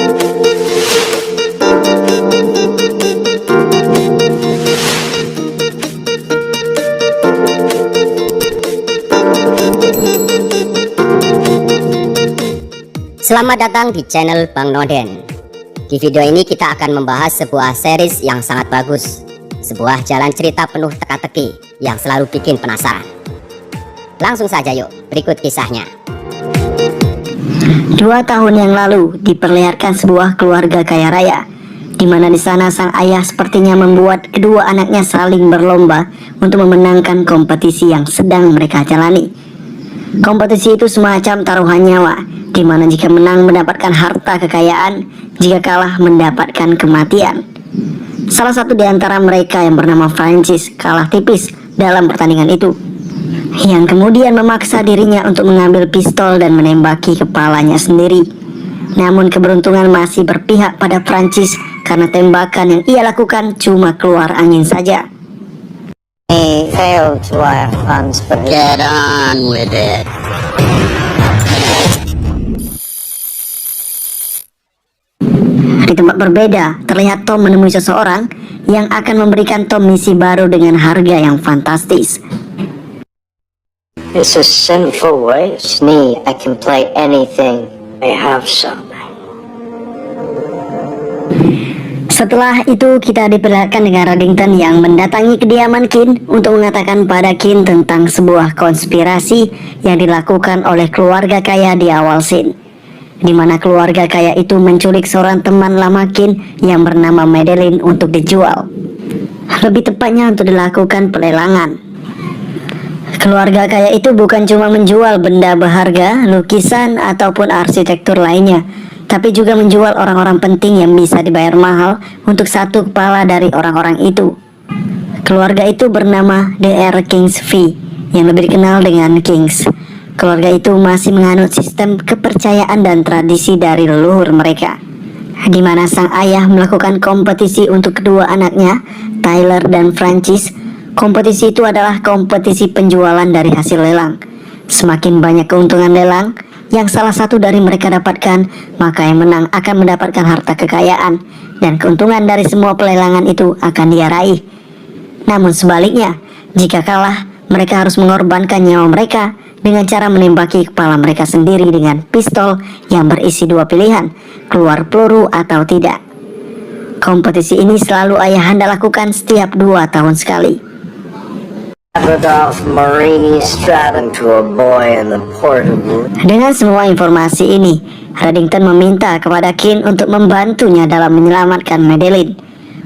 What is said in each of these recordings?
Selamat datang di channel Bang Noden. Di video ini kita akan membahas sebuah series yang sangat bagus, sebuah jalan cerita penuh teka-teki yang selalu bikin penasaran. Langsung saja yuk, berikut kisahnya. 2 tahun yang lalu diperlihatkan sebuah keluarga kaya raya, di mana di sana sang ayah sepertinya membuat kedua anaknya saling berlomba untuk memenangkan kompetisi yang sedang mereka jalani. Kompetisi itu semacam taruhan nyawa, di mana jika menang mendapatkan harta kekayaan, jika kalah mendapatkan kematian. Salah satu di antara mereka yang bernama Francis kalah tipis dalam pertandingan itu, yang kemudian memaksa dirinya untuk mengambil pistol dan menembaki kepalanya sendiri. Namun keberuntungan masih berpihak pada Francis karena tembakan yang ia lakukan cuma keluar angin saja. He failed to have fun, but get on with it. Di tempat berbeda, terlihat Tom menemui seseorang yang akan memberikan Tom misi baru dengan harga yang fantastis. It's a sinful waste. Me, I can play anything. I have some. Setelah itu kita diperlihatkan dengan Reddington yang mendatangi kediaman Kin untuk mengatakan pada Kin tentang sebuah konspirasi yang dilakukan oleh keluarga kaya di awal scene, di mana keluarga kaya itu menculik seorang teman lama Kin yang bernama Madeline untuk dijual. Lebih tepatnya untuk dilakukan pelelangan. Keluarga kaya itu bukan cuma menjual benda berharga, lukisan ataupun arsitektur lainnya, tapi juga menjual orang-orang penting yang bisa dibayar mahal untuk satu kepala dari orang-orang itu. Keluarga itu bernama DR Kings V, yang lebih dikenal dengan Kings. Keluarga itu masih menganut sistem kepercayaan dan tradisi dari leluhur mereka, di mana sang ayah melakukan kompetisi untuk kedua anaknya, Tyler dan Francis. Kompetisi itu adalah kompetisi penjualan dari hasil lelang. Semakin banyak keuntungan lelang yang salah satu dari mereka dapatkan, maka yang menang akan mendapatkan harta kekayaan, dan keuntungan dari semua pelelangan itu akan dia raih. Namun sebaliknya, jika kalah, mereka harus mengorbankan nyawa mereka dengan cara menembaki kepala mereka sendiri dengan pistol yang berisi 2 pilihan, keluar peluru atau tidak. Kompetisi ini selalu ayahanda lakukan setiap 2 tahun sekali. Dengan semua informasi ini, Reddington meminta kepada Kin untuk membantunya dalam menyelamatkan Madeline.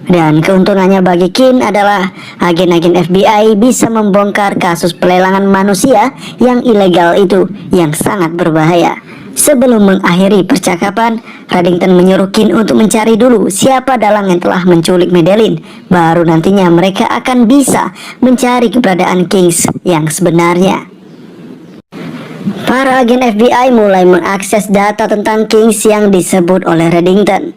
Dan keuntungannya bagi Kin adalah agen-agen FBI bisa membongkar kasus pelelangan manusia yang ilegal itu yang sangat berbahaya. Sebelum mengakhiri percakapan, Reddington menyuruh Kin untuk mencari dulu siapa dalang yang telah menculik Madeline. Baru nantinya mereka akan bisa mencari keberadaan Kings yang sebenarnya. Para agen FBI mulai mengakses data tentang Kings yang disebut oleh Reddington,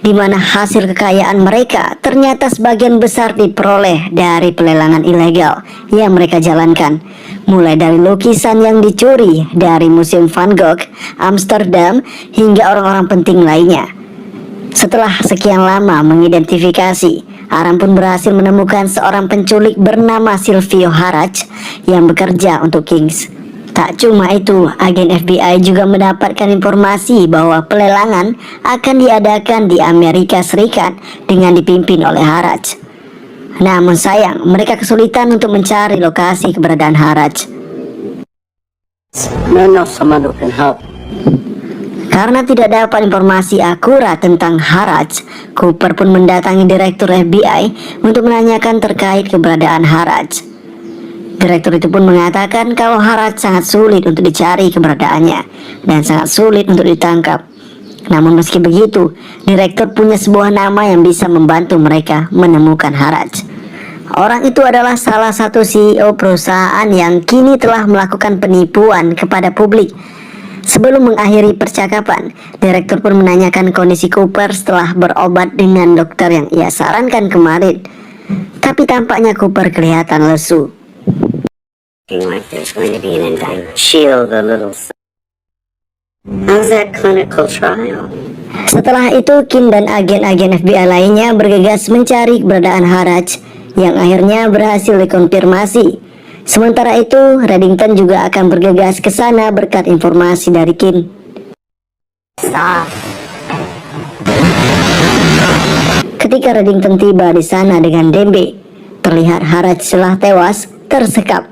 di mana hasil kekayaan mereka ternyata sebagian besar diperoleh dari pelelangan ilegal yang mereka jalankan, mulai dari lukisan yang dicuri dari Museum Van Gogh, Amsterdam, hingga orang-orang penting lainnya. Setelah sekian lama mengidentifikasi, Aram pun berhasil menemukan seorang penculik bernama Silvio Haraj yang bekerja untuk Kings. Tak cuma itu, agen FBI juga mendapatkan informasi bahwa pelelangan akan diadakan di Amerika Serikat dengan dipimpin oleh Haraj. Namun sayang, mereka kesulitan untuk mencari lokasi keberadaan Haraj. Karena tidak dapat informasi akurat tentang Haraj, Cooper pun mendatangi Direktur FBI untuk menanyakan terkait keberadaan Haraj. Direktur itu pun mengatakan kalau Haraj sangat sulit untuk dicari keberadaannya dan sangat sulit untuk ditangkap. Namun meski begitu, direktur punya sebuah nama yang bisa membantu mereka menemukan Haraj. Orang itu adalah salah satu CEO perusahaan yang kini telah melakukan penipuan kepada publik. Sebelum mengakhiri percakapan, direktur pun menanyakan kondisi Cooper setelah berobat dengan dokter yang ia sarankan kemarin. Tapi tampaknya Cooper kelihatan lesu. Like there's going to be an indictment. Shield a little. How's that clinical trial? Setelah itu, Kim dan agen-agen FBI lainnya bergegas mencari keberadaan Haraj yang akhirnya berhasil dikonfirmasi. Sementara itu, Reddington juga akan bergegas ke sana berkat informasi dari Kim. Ketika Reddington tiba di sana dengan Dembe, terlihat Haraj telah tewas tersekap,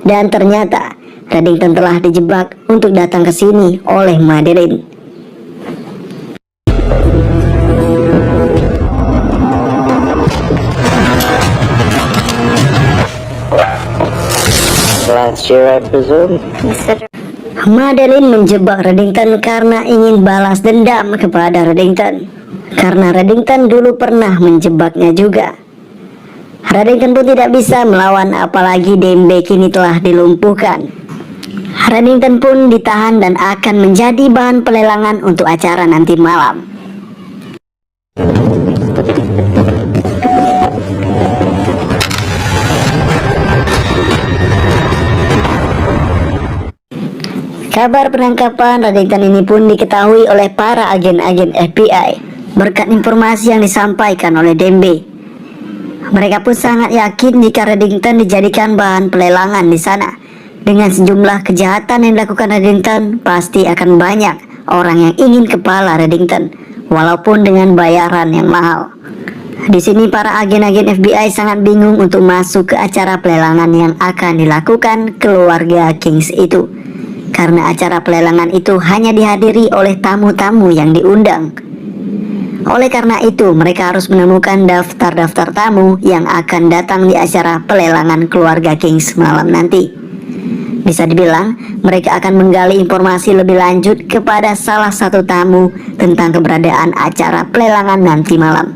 dan ternyata Reddington telah dijebak untuk datang ke sini oleh Madeline. Last year, I presume? Madeline menjebak Reddington karena ingin balas dendam kepada Reddington, karena Reddington dulu pernah menjebaknya juga. Reddington pun tidak bisa melawan, apalagi Dembe kini telah dilumpuhkan. Reddington pun ditahan dan akan menjadi bahan pelelangan untuk acara nanti malam. Kabar penangkapan Reddington ini pun diketahui oleh para agen-agen FBI berkat informasi yang disampaikan oleh Dembe. Mereka pun sangat yakin jika Reddington dijadikan bahan pelelangan di sana. Dengan sejumlah kejahatan yang dilakukan Reddington, pasti akan banyak orang yang ingin kepala Reddington, walaupun dengan bayaran yang mahal. Di sini para agen-agen FBI sangat bingung untuk masuk ke acara pelelangan yang akan dilakukan keluarga Kings itu, karena acara pelelangan itu hanya dihadiri oleh tamu-tamu yang diundang. Oleh karena itu, mereka harus menemukan daftar-daftar tamu yang akan datang di acara pelelangan keluarga Kings malam nanti. Bisa dibilang, mereka akan menggali informasi lebih lanjut kepada salah satu tamu tentang keberadaan acara pelelangan nanti malam.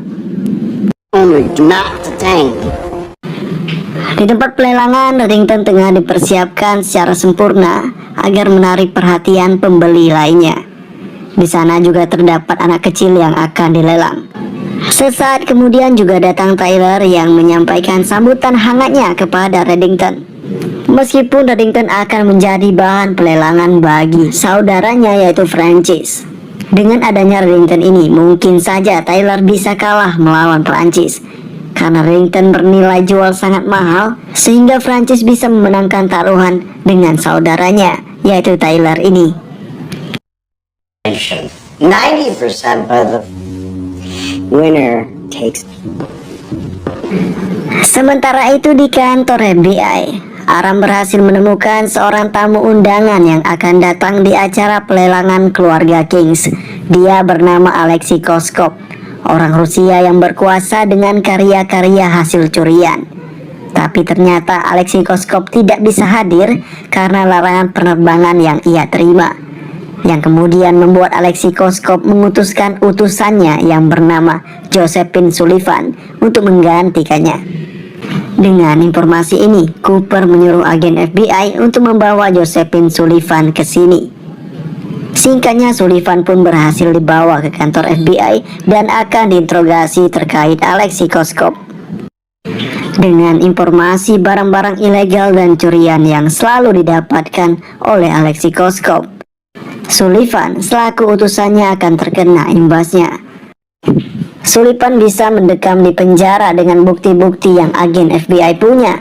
Di tempat pelelangan, Reddington tengah dipersiapkan secara sempurna agar menarik perhatian pembeli lainnya. Di sana juga terdapat anak kecil yang akan dilelang. Sesaat kemudian juga datang Tyler yang menyampaikan sambutan hangatnya kepada Reddington. Meskipun Reddington akan menjadi bahan pelelangan bagi saudaranya yaitu Francis. Dengan adanya Reddington ini, mungkin saja Tyler bisa kalah melawan Francis. Karena Reddington bernilai jual sangat mahal, sehingga Francis bisa memenangkan taruhan dengan saudaranya yaitu Tyler ini. 90% by the winner takes. Sementara itu di kantor FBI, Aram berhasil menemukan seorang tamu undangan yang akan datang di acara pelelangan keluarga Kings. Dia bernama Alexei Koskov, orang Rusia yang berkuasa dengan karya-karya hasil curian. Tapi ternyata Alexei Koskov tidak bisa hadir karena larangan penerbangan yang ia terima, yang kemudian membuat Alexei Koskov mengutuskan utusannya yang bernama Josephine Sullivan untuk menggantikannya. Dengan informasi ini, Cooper menyuruh agen FBI untuk membawa Josephine Sullivan ke sini. Singkatnya, Sullivan pun berhasil dibawa ke kantor FBI dan akan diinterogasi terkait Alexei Koskov. Dengan informasi barang-barang ilegal dan curian yang selalu didapatkan oleh Alexei Koskov, Sullivan selaku utusannya akan terkena imbasnya. Sullivan bisa mendekam di penjara dengan bukti-bukti yang agen FBI punya.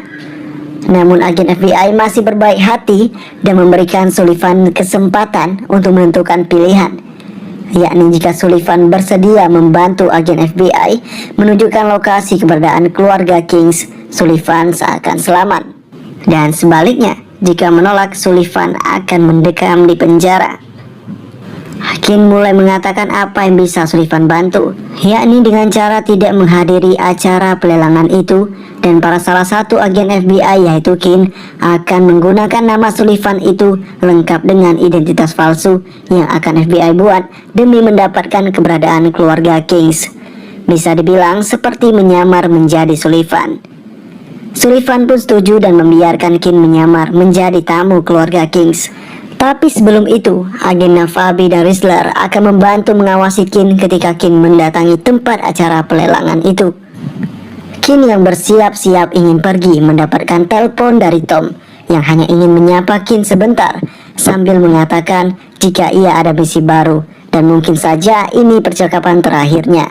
Namun agen FBI masih berbaik hati dan memberikan Sullivan kesempatan untuk menentukan pilihan, yakni jika Sullivan bersedia membantu agen FBI menunjukkan lokasi keberadaan keluarga Kings, Sullivan seakan selamat. Dan sebaliknya, jika menolak, Sullivan akan mendekam di penjara. Kim mulai mengatakan apa yang bisa Sullivan bantu, yakni dengan cara tidak menghadiri acara pelelangan itu, dan para salah satu agen FBI yaitu Kim akan menggunakan nama Sullivan itu lengkap dengan identitas palsu yang akan FBI buat demi mendapatkan keberadaan keluarga Kings. Bisa dibilang seperti menyamar menjadi Sullivan. Sullivan pun setuju dan membiarkan Kim menyamar menjadi tamu keluarga Kings. Tapi sebelum itu, agen Navabi dan Rizzler akan membantu mengawasi Kim ketika Kim mendatangi tempat acara pelelangan itu. Kim yang bersiap-siap ingin pergi mendapatkan telepon dari Tom yang hanya ingin menyapa Kim sebentar sambil mengatakan jika ia ada misi baru dan mungkin saja ini percakapan terakhirnya.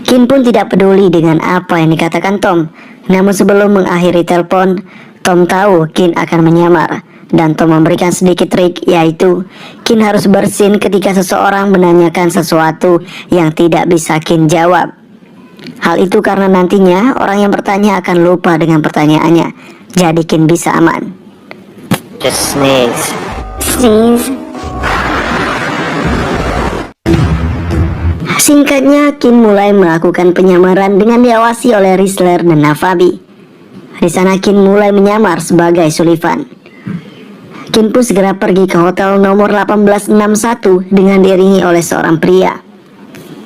Kin pun tidak peduli dengan apa yang dikatakan Tom. Namun sebelum mengakhiri telepon, Tom tahu Kin akan menyamar, dan Tom memberikan sedikit trik, yaitu Kin harus bersin ketika seseorang menanyakan sesuatu yang tidak bisa Kin jawab. Hal itu karena nantinya orang yang bertanya akan lupa dengan pertanyaannya, jadi Kin bisa aman. Just sneeze. Sneeze. Singkatnya, Kin mulai melakukan penyamaran dengan diawasi oleh Rizzler dan Navabi. Di sana Kin mulai menyamar sebagai Sullivan. Kin pun segera pergi ke hotel nomor 1861 dengan diiringi oleh seorang pria.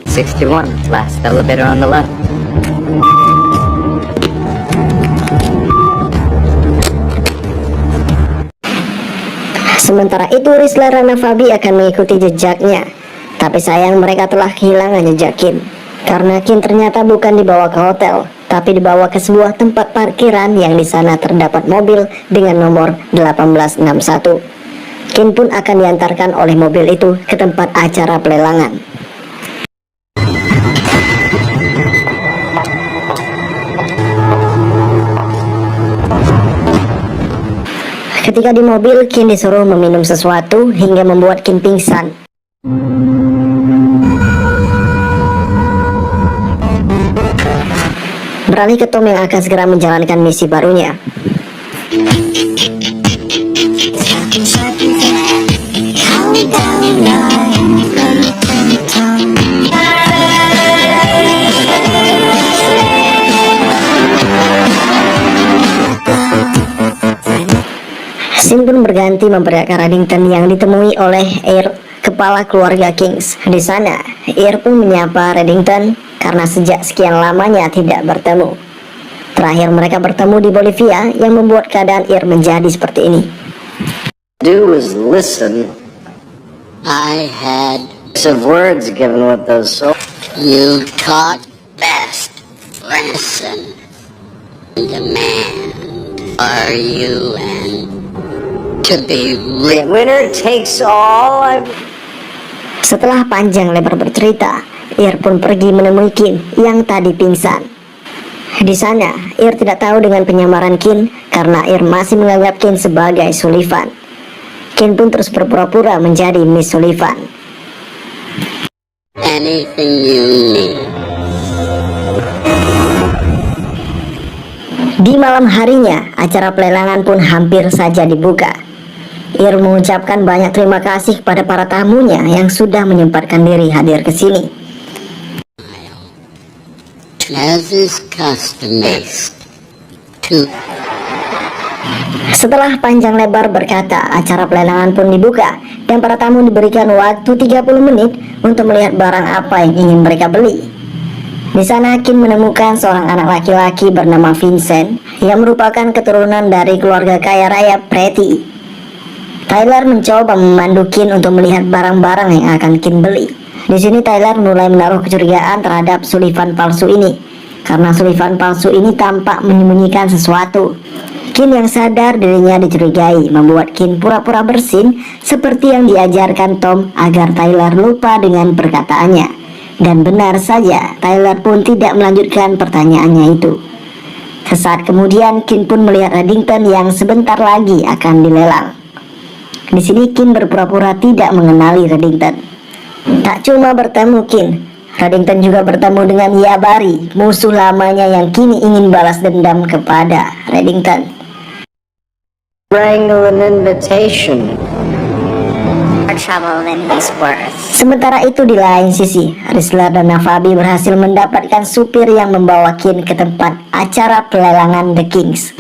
61, last elevator on the left. Sementara itu Rizzler dan Navabi akan mengikuti jejaknya. Tapi sayang mereka telah kehilangan jejak Kin, karena Kin ternyata bukan dibawa ke hotel, tapi dibawa ke sebuah tempat parkiran yang di sana terdapat mobil dengan nomor 1861. Kin pun akan diantarkan oleh mobil itu ke tempat acara pelelangan. Ketika di mobil, Kin disuruh meminum sesuatu hingga membuat Kin pingsan. Beralih ke Tom yang akan segera menjalankan misi barunya. Scene pun berganti memperlihatkan Reddington yang ditemui oleh Air, kepala keluarga Kings. Di sana, Air pun menyapa Reddington karena sejak sekian lamanya tidak bertemu. Terakhir mereka bertemu di Bolivia yang membuat keadaan Ir menjadi seperti ini. Do is listen. I had Of words given with those so. you taught best. Listen, demand for you and to be The winner takes all. Setelah panjang lebar bercerita, Ir pun pergi menemui Kin yang tadi pingsan. Di sana, Ir tidak tahu dengan penyamaran Kin karena Ir masih menganggap Kin sebagai Sullivan. Kin pun terus berpura-pura menjadi Miss Sullivan. anything you need. Di malam harinya, acara pelelangan pun hampir saja dibuka. Ir mengucapkan banyak terima kasih kepada para tamunya yang sudah menyempatkan diri hadir ke sini. As is customary to Setelah panjang lebar berkata, acara pelelangan pun dibuka dan para tamu diberikan waktu 30 menit untuk melihat barang apa yang ingin mereka beli. Di sana Kin menemukan seorang anak laki-laki bernama Vincent yang merupakan keturunan dari keluarga kaya raya Pretty. Tyler mencoba memandu Kin untuk melihat barang-barang yang akan Kin beli. Di sini Tyler mulai menaruh kecurigaan terhadap Sullivan palsu ini, karena Sullivan palsu ini tampak menyembunyikan sesuatu. Kin yang sadar dirinya dicurigai membuat Kin pura-pura bersin seperti yang diajarkan Tom agar Tyler lupa dengan perkataannya. Dan benar saja, Tyler pun tidak melanjutkan pertanyaannya itu. Sesaat kemudian Kin pun melihat Reddington yang sebentar lagi akan dilelang. Di sini Kin berpura-pura tidak mengenali Reddington. Tak cuma bertemu Kin, Reddington juga bertemu dengan Yabari, musuh lamanya yang kini ingin balas dendam kepada Reddington. Wrangle an invitation. trouble than he's worth. Sementara itu di lain sisi, Rizzler dan Navabi berhasil mendapatkan supir yang membawa Kin ke tempat acara pelelangan The Kings.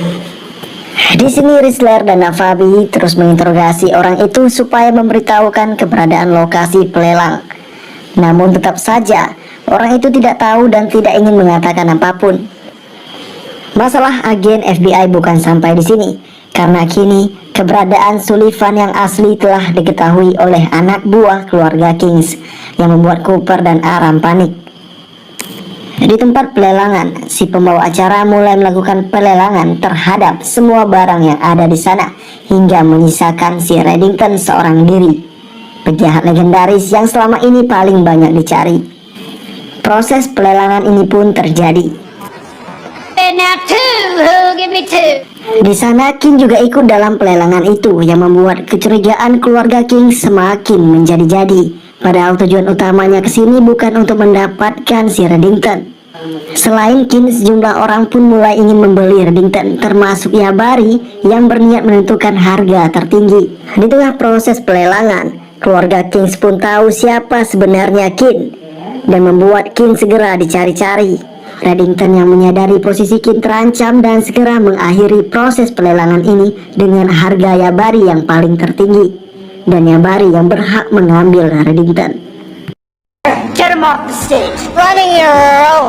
Di sini Rizzler dan Navabi terus menginterogasi orang itu supaya memberitahukan keberadaan lokasi pelelang. Namun tetap saja orang itu tidak tahu dan tidak ingin mengatakan apapun. Masalah agen FBI bukan sampai di sini, karena kini keberadaan Sullivan yang asli telah diketahui oleh anak buah keluarga Kings yang membuat Cooper dan Aram panik. Di tempat pelelangan, si pembawa acara mulai melakukan pelelangan terhadap semua barang yang ada di sana hingga menyisakan si Reddington seorang diri. penjahat legendaris yang selama ini paling banyak dicari. Proses pelelangan ini pun terjadi. Di sana King juga ikut dalam pelelangan itu yang membuat kecurigaan keluarga King semakin menjadi-jadi. Padahal tujuan utamanya kesini bukan untuk mendapatkan si Reddington. Selain King, sejumlah orang pun mulai ingin membeli Reddington, termasuk Yabari yang berniat menentukan harga tertinggi. Di tengah proses pelelangan, keluarga King pun tahu siapa sebenarnya King dan membuat King segera dicari-cari. Reddington yang menyadari posisi King terancam dan segera mengakhiri proses pelelangan ini dengan harga Yabari yang paling tertinggi, dan Yabari yang berhak mengambil Reddington. Get him off the stage. Running hero.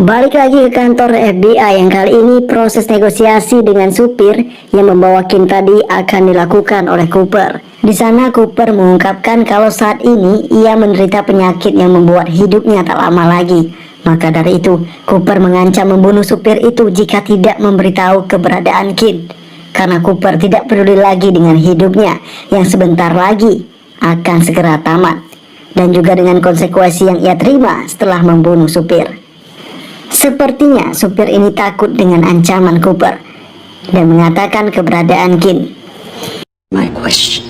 Balik lagi ke kantor FBI yang kali ini proses negosiasi dengan supir yang membawa King tadi akan dilakukan oleh Cooper. Di sana Cooper mengungkapkan kalau saat ini ia menderita penyakit yang membuat hidupnya tak lama lagi. Maka dari itu Cooper mengancam membunuh supir itu jika tidak memberitahu keberadaan King. Karena Cooper tidak peduli lagi dengan hidupnya yang sebentar lagi akan segera tamat, dan juga dengan konsekuensi yang ia terima setelah membunuh supir. Sepertinya supir ini takut dengan ancaman Cooper dan mengatakan keberadaan King. My question.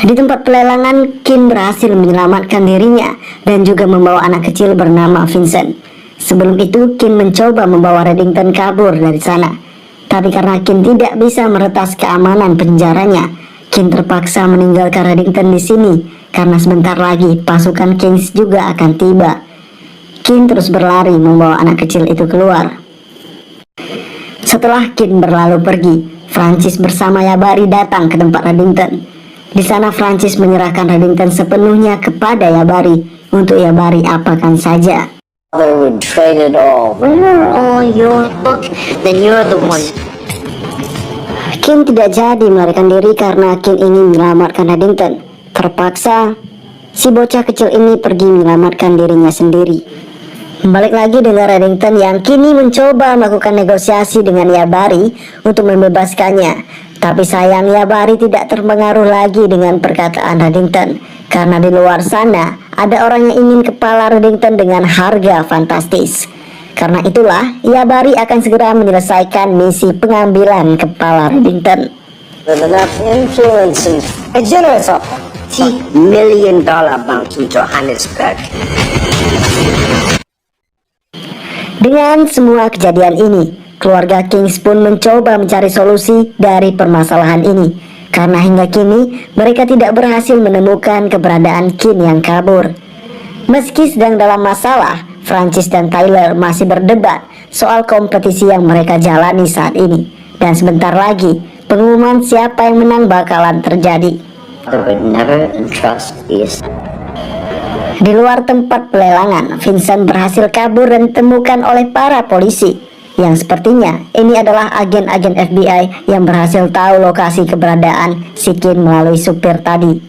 Di tempat pelelangan, King berhasil menyelamatkan dirinya dan juga membawa anak kecil bernama Vincent. Sebelum itu, King mencoba membawa Reddington kabur dari sana. Tapi karena King tidak bisa meretas keamanan penjaranya, King terpaksa meninggalkan Reddington di sini karena sebentar lagi pasukan Kings juga akan tiba. King terus berlari membawa anak kecil itu keluar. Setelah King berlalu pergi, Francis bersama Yabari datang ke tempat Reddington. Di sana Francis menyerahkan Reddington sepenuhnya kepada Yabari untuk Yabari apakan saja. Father would trade it all. All your book, then you're the one. King tidak jadi melarikan diri karena King ingin menyelamatkan Reddington. Terpaksa, si bocah kecil ini pergi menyelamatkan dirinya sendiri. Balik lagi dengan Reddington yang kini mencoba melakukan negosiasi dengan Yabari untuk membebaskannya. Tapi sayang Yabari tidak terpengaruh lagi dengan perkataan Reddington, karena di luar sana ada orang yang ingin kepala Reddington dengan harga fantastis. Karena itulah Yabari akan segera menyelesaikan misi pengambilan kepala Reddington. With enough influence and a generous $50 million bounty to Johannesburg. Dengan semua kejadian ini, keluarga Kings pun mencoba mencari solusi dari permasalahan ini. Karena hingga kini, mereka tidak berhasil menemukan keberadaan King yang kabur. Meski sedang dalam masalah, Francis dan Tyler masih berdebat soal kompetisi yang mereka jalani saat ini. Dan sebentar lagi, pengumuman siapa yang menang bakalan terjadi. I would never entrust these. Di luar tempat pelelangan, Vincent berhasil kabur dan ditemukan oleh para polisi. Yang sepertinya ini adalah agen-agen FBI yang berhasil tahu lokasi keberadaan si King melalui supir tadi.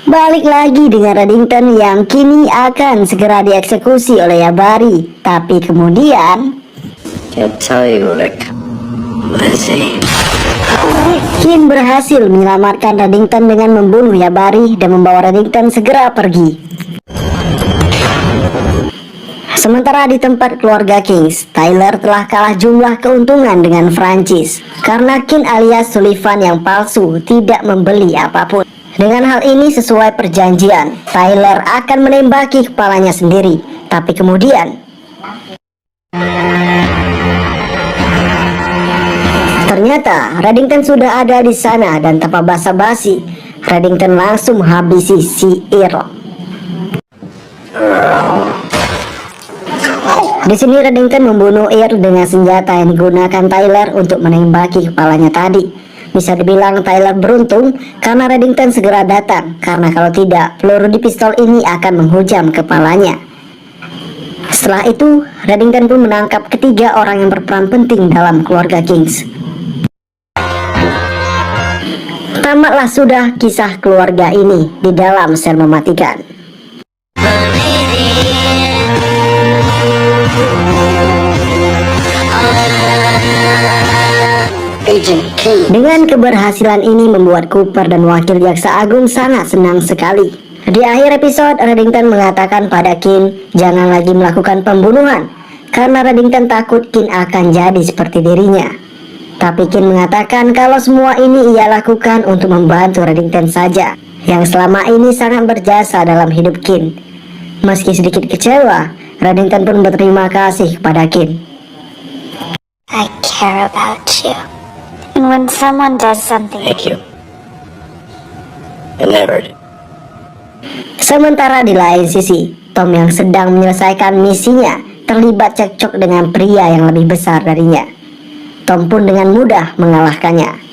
Balik lagi dengan Reddington yang kini akan segera dieksekusi oleh Yabari. Tapi kemudian Can't tell you, Rick. Lizzie. King berhasil menyelamatkan Reddington dengan membunuh Yabari dan membawa Reddington segera pergi. Sementara di tempat keluarga Kings, Tyler telah kalah jumlah keuntungan dengan Francis karena King alias Sullivan yang palsu tidak membeli apapun. Dengan hal ini sesuai perjanjian, Tyler akan menembaki kepalanya sendiri. Tapi kemudian ternyata Reddington sudah ada di sana dan tanpa basa-basi, Reddington langsung menghabisi si Earl. Di sini Reddington membunuh Earl dengan senjata yang digunakan Tyler untuk menembaki kepalanya tadi. Bisa dibilang Tyler beruntung karena Reddington segera datang, karena kalau tidak, peluru di pistol ini akan menghujam kepalanya. Setelah itu, Reddington pun menangkap ketiga orang yang berperan penting dalam keluarga Kings. Tamatlah sudah kisah keluarga ini di dalam sel mematikan. Agent King. Dengan keberhasilan ini membuat Cooper dan Wakil Jaksa Agung sangat senang sekali. Di akhir episode, Reddington mengatakan pada Kin jangan lagi melakukan pembunuhan karena Reddington takut Kin akan jadi seperti dirinya. Tapi Kin mengatakan kalau semua ini ia lakukan untuk membantu Reddington saja, yang selama ini sangat berjasa dalam hidup Kin. Meski sedikit kecewa, Reddington pun berterima kasih kepada Kin. I care about you. And when someone does something, Thank you. I never did. Sementara di lain sisi, Tom yang sedang menyelesaikan misinya terlibat cekcok dengan pria yang lebih besar darinya. Tom pun dengan mudah mengalahkannya.